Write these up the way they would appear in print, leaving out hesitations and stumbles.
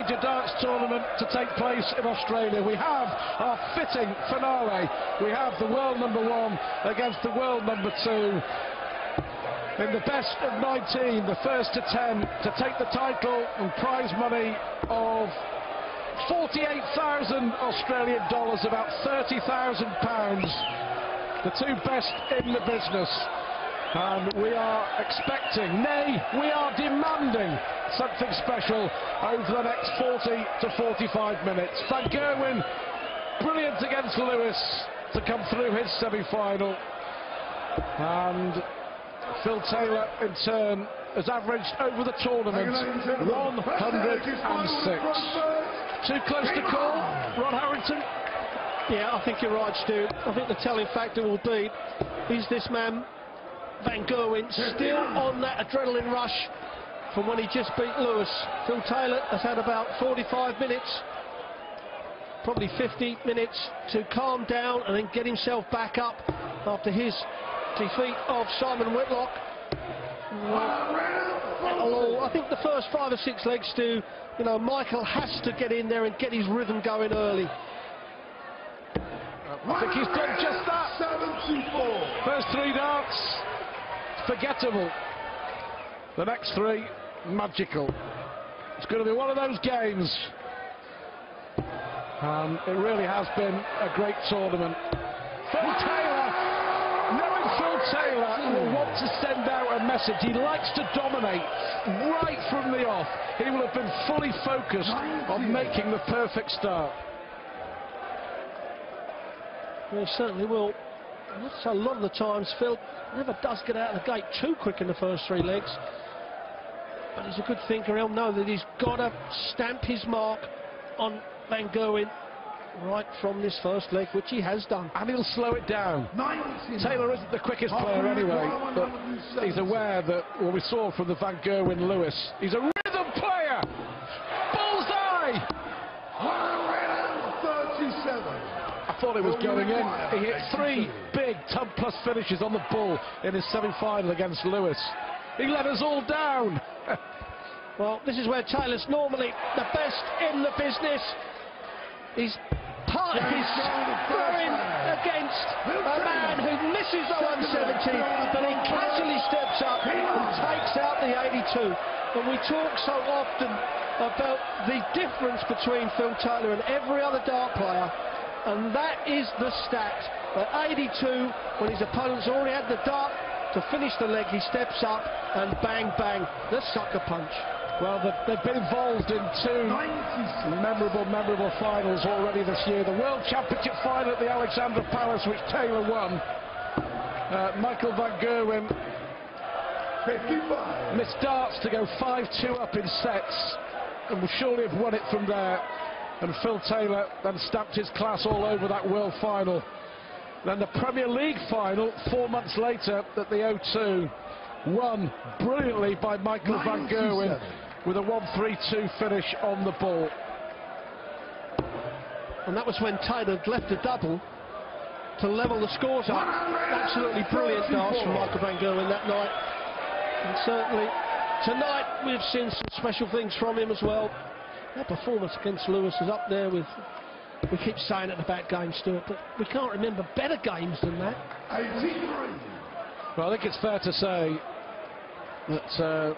major darts tournament to take place in Australia. We have our fitting finale. We have the world number 1 against the world number 2. In the best of 19, the first to 10 to take the title and prize money of 48,000 Australian dollars, about 30,000 pounds. The two best in the business. And we are expecting, nay, we are demanding something special over the next 40 to 45 minutes. Van Gerwen, brilliant against Lewis to come through his semi-final. And Phil Taylor, in turn, has averaged over the tournament 106. Too close to call, Ron Harrington? Yeah, I think you're right, Stu. I think the telling factor will be, is this man, Van Gerwen, still on that adrenaline rush from when he just beat Lewis? Phil Taylor has had about 45 minutes, probably 50 minutes to calm down and then get himself back up after his defeat of Simon Whitlock. I think the first 5 or 6 legs, Stu, you know, Michael has to get in there and get his rhythm going early. I think he's done just that. 74. First 3 darts, forgettable. The next 3, magical. It's going to be one of those games. It really has been a great tournament. Phil Taylor, knowing Phil Taylor will want to send out a message. He likes to dominate right from the off. He will have been fully focused on making the perfect start. Well, he certainly will. So a lot of the times Phil never does get out of the gate too quick in the first 3 legs. But he's a good thinker. He'll know that he's got to stamp his mark on Van Gerwen right from this first leg, which he has done. And he'll slow it down. Taylor isn't the quickest player anyway, but he's aware that what we saw from the Van Gerwen Lewis, he's a rhythm player. Bullseye! 137. I thought it was going in. He hit 3 big ton-plus finishes on the bull in his semi-final against Lewis. He let us all down. Well, this is where Taylor's normally the best in the business. He's going against a man who misses the 170, but he casually steps up and takes out the 82. And we talk so often about the difference between Phil Taylor and every other dart player. And that is the stat. At 82, when his opponent's already had the dart to finish the leg, he steps up and bang, bang, the sucker punch. Well, they've been involved in 2 memorable finals already this year. The World Championship final at the Alexandra Palace, which Taylor won. Michael Van Gerwen missed darts to go 5-2 up in sets and will surely have won it from there. And Phil Taylor then stamped his class all over that world final. Then the Premier League final 4 months later at the O2, won brilliantly by Michael Van Gerwen with a 1-3-2 finish on the ball. And that was when Taylor had left a double to level the scores up. Absolutely brilliant darts from Michael Van Gerwen that night. And certainly tonight we've seen some special things from him as well. That performance against Lewis is up there with, we keep saying it about games, Stuart, but we can't remember better games than that. 83. Well, I think it's fair to say that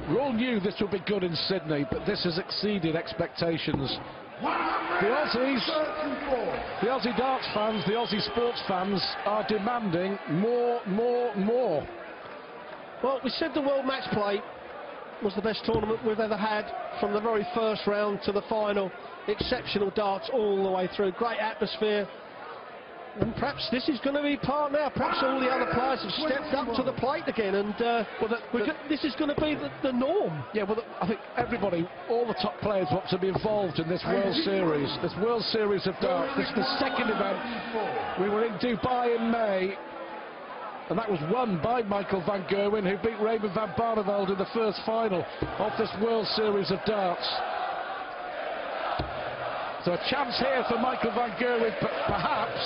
we all knew this would be good in Sydney, but this has exceeded expectations. The Aussie darts fans, the Aussie sports fans are demanding more. Well, we said the World Match Play was the best tournament we've ever had, from the very first round to the final. Exceptional darts all the way through, great atmosphere. And perhaps this is going to be part now. Perhaps all the other players have stepped up to the plate again, and this is going to be the norm. Yeah, well, I think everybody, all the top players want to be involved in this World Series. This World Series of darts. This is the second event. We were in Dubai in May, and that was won by Michael Van Gerwen, who beat Raymond van Barneveld in the first final of this World Series of darts. So a chance here for Michael Van Gerwen, perhaps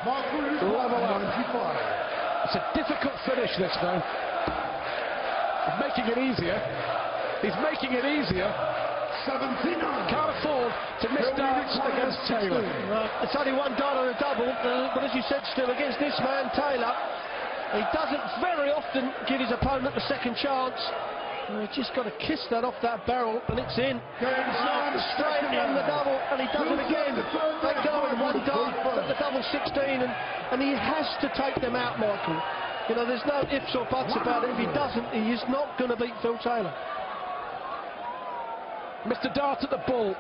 level up. It's a difficult finish, this though. It's making it easier. He's making it easier. 79. Can't afford to miss darts against Taylor. It's only one dart on a double, but as you said, still against this man, Taylor, he doesn't very often give his opponent a second chance. He's just got to kiss that off that barrel, and it's in. Straight in the double, and he does it again. They go in one dart at the double 16, and he has to take them out, Michael. You know, there's no ifs or buts about it. If he doesn't, he is not going to beat Phil Taylor. Mr. Dart at the bull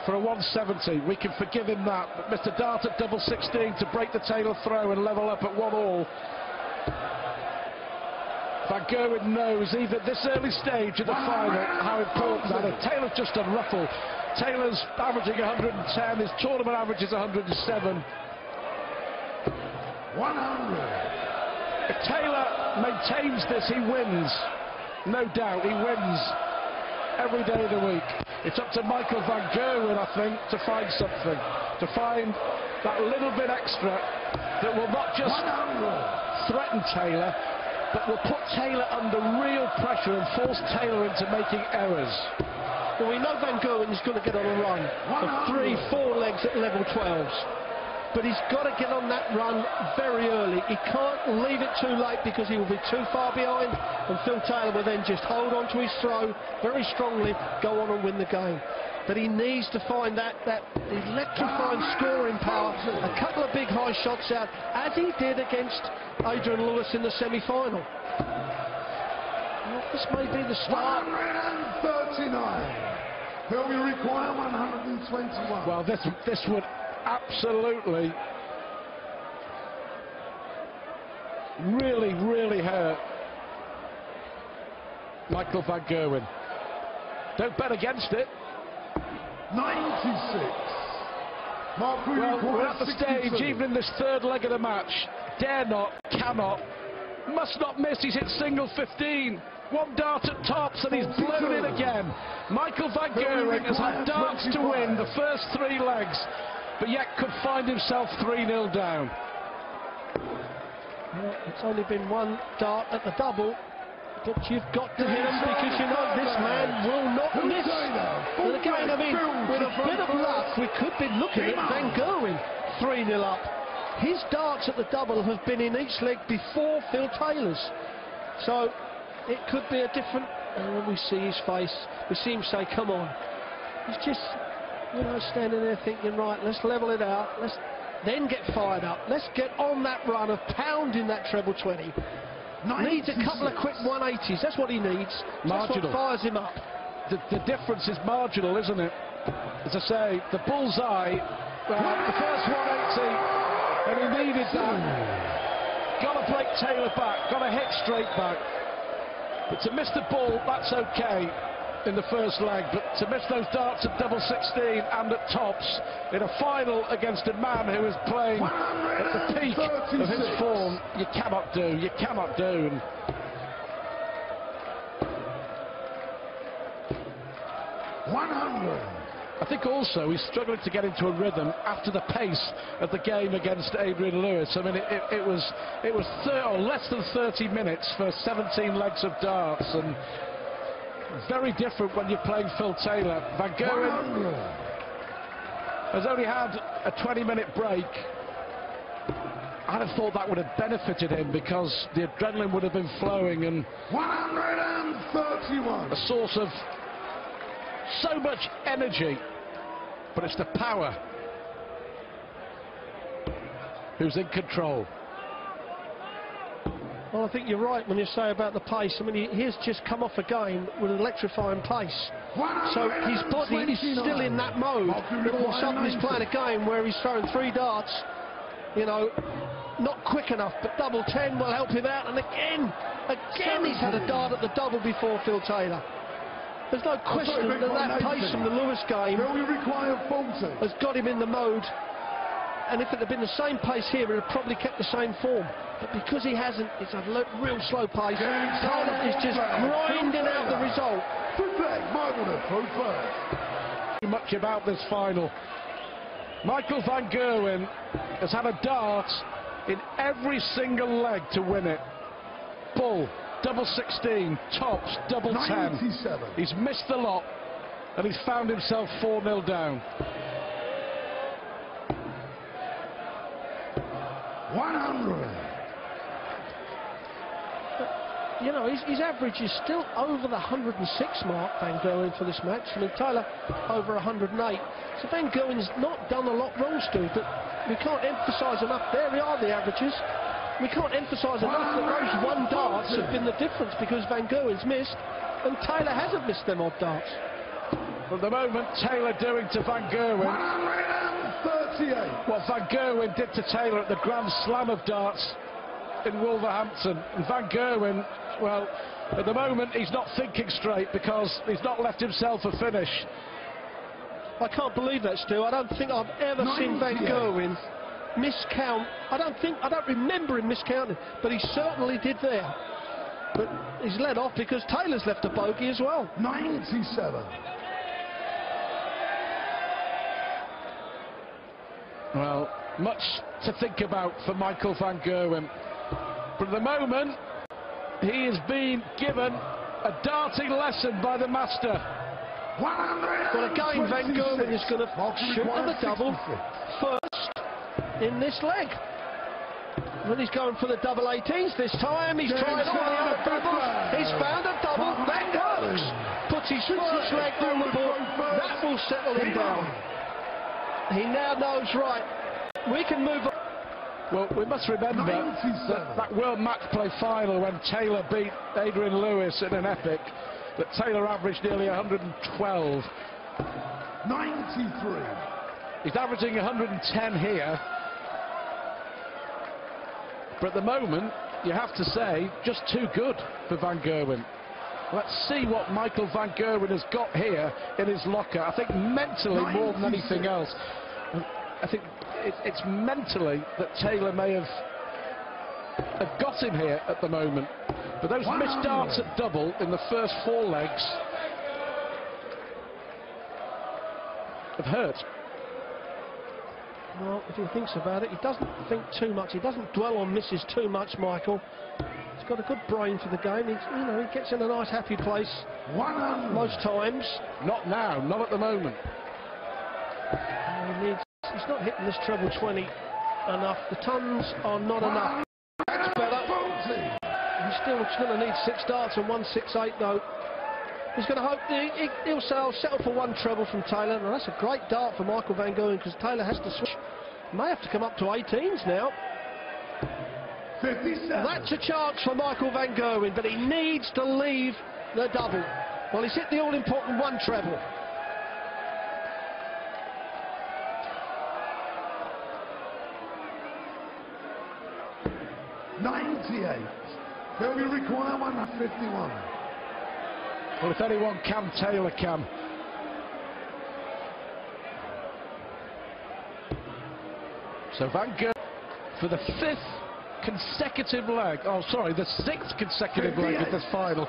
for a 170. We can forgive him that. But Mr. Dart at double 16 to break the Taylor throw and level up at 1-all. Van Gerwen knows even at this early stage of the final how important that is. Taylor's just unruffled. Taylor's averaging 110. His tournament average is 107. 100. If Taylor maintains this, he wins. No doubt, he wins every day of the week. It's up to Michael Van Gerwen, I think, to find something, to find that little bit extra that will not just threaten Taylor, but will put Taylor under real pressure and force Taylor into making errors. Well, we know Van Gerwen is going to get on a run of 3-4 legs at level 12s. But he's got to get on that run very early. He can't leave it too late because he will be too far behind, and Phil Taylor will then just hold on to his throw very strongly, go on and win the game. But he needs to find that electrifying scoring power, a couple of big high shots out, as he did against Adrian Lewis in the semi-final. Well, this may be the start. 139. Phil, we require 121. Well, this would absolutely really hurt Michael Van Gerwen. Don't bet against it. 96. Mark, Well, we're at the 62. stage, even in this third leg of the match. Dare not, cannot, must not miss. He's hit single 15. One dart at tops and he's blown it again. Michael Van Gerwen has had darts to win the first 3 legs, but yet could find himself 3-0 down. Well, it's only been one dart at the double, but you've got to hit him because you know this man will not miss. And again, I mean, with a bit of luck, we could be looking at Van Gerwen 3-0 up. His darts at the double have been in each leg before Phil Taylor's. So it could be a different... And when we see his face, we see him say, come on. He's just, you know, standing there thinking, right, let's level it out. Let's then get fired up. Let's get on that run of pounding that treble 20. Needs a couple of quick 180s. That's what he needs. That's what fires him up. The difference is marginal, isn't it? As I say, the bullseye, the first 180, and he needed that. Got to break Taylor back, got to hit straight back. But to miss the ball, that's okay in the first leg, but to miss those darts at double 16 and at tops in a final against a man who is playing at the peak of his form, you cannot do. And I think also he's struggling to get into a rhythm after the pace of the game against Adrian Lewis. I mean, it was less than 30 minutes for 17 legs of darts, and very different when you're playing Phil Taylor. Van Gerwen has only had a 20-minute break. I'd have thought that would have benefited him because the adrenaline would have been flowing, and 131. a source of so much energy, but it's the power who's in control. Well, I think you're right when you say about the pace. I mean, he has just come off a game with an electrifying pace. So his body is still in that mode. But all of a sudden he's playing a game where he's throwing 3 darts, you know, not quick enough, but double 10 will help him out. And again he's had a dart at the double before Phil Taylor. There's no question that pace from the Lewis game has got him in the mode. And if it had been the same pace here, it would have probably kept the same form. But because he hasn't, it's a real slow pace. Taylor is just grinding out the result. Too much about this final. Michael Van Gerwen has had a dart in every single leg to win it. Bull, double 16, tops, double 10. 97. He's missed the lot, and he's found himself 4-0 down. 100. You know, his average is still over the 106 mark, Van Gerwen, for this match. I mean, Taylor over 108. So Van Gerwen's not done a lot wrong, Stu, but we can't emphasise enough. There are the averages. We can't emphasise enough that those one darts have been the difference, because Van Gerwen's missed and Taylor hasn't missed them odd darts. At the moment, Taylor doing to Van Gerwen 138. what Van Gerwen did to Taylor at the Grand Slam of darts in Wolverhampton. And Van Gerwen, well, at the moment he's not thinking straight, because he's not left himself a finish. I can't believe that, Stu. I don't think I've ever seen Van Gerwen miscount. I don't remember him miscounting, but he certainly did there. But he's let off because Taylor's left a bogey as well. 97. Well, much to think about for Michael Van Gerwen. But at the moment, he is being given a darting lesson by the master. Well, again, Van Gerwen is going to shoot for the double first in this leg. When he's going for the double 18s this time, he's tried all the other doubles. He's found a double. That works. Puts his first leg on the board. That will settle him down. He now knows, right, we can move on. Well, we must remember that World Match Play final when Taylor beat Adrian Lewis in an epic, that Taylor averaged nearly 112. 93. He's averaging 110 here. But at the moment, you have to say, just too good for Van Gerwen. Let's see what Michael Van Gerwen has got here in his locker. I think mentally more than anything else. I think it's mentally that Taylor may have got him here at the moment. But those missed darts at double in the first 4 legs have hurt. Well, if he thinks about it, he doesn't think too much. He doesn't dwell on misses too much, Michael. He's got a good brain for the game. He gets in a nice, happy place 100. most times. Not now, not at the moment. He's not hitting this treble 20 enough. The tons are not enough. That's better. He's still going to need 6 darts and 168 though. He's going to hope he'll settle for 1 treble from Taylor. Now that's a great dart for Michael Van Gerwen, because Taylor has to switch. May have to come up to 18s now. 57. That's a chance for Michael Van Gerwen, but he needs to leave the double. Well, he's hit the all-important 1 treble. Will we require 151? Well, if anyone can, Taylor can. So Van Gerwen for the 5th consecutive leg. Oh, sorry, the 6th consecutive leg of this final.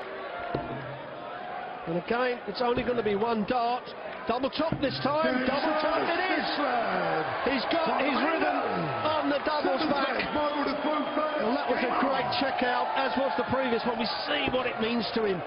And again, it's only going to be 1 dart. Double top this time. Double top it is. He's got his rhythm on the doubles back. Well, that was a great check out, as was the previous one. We see what it means to him.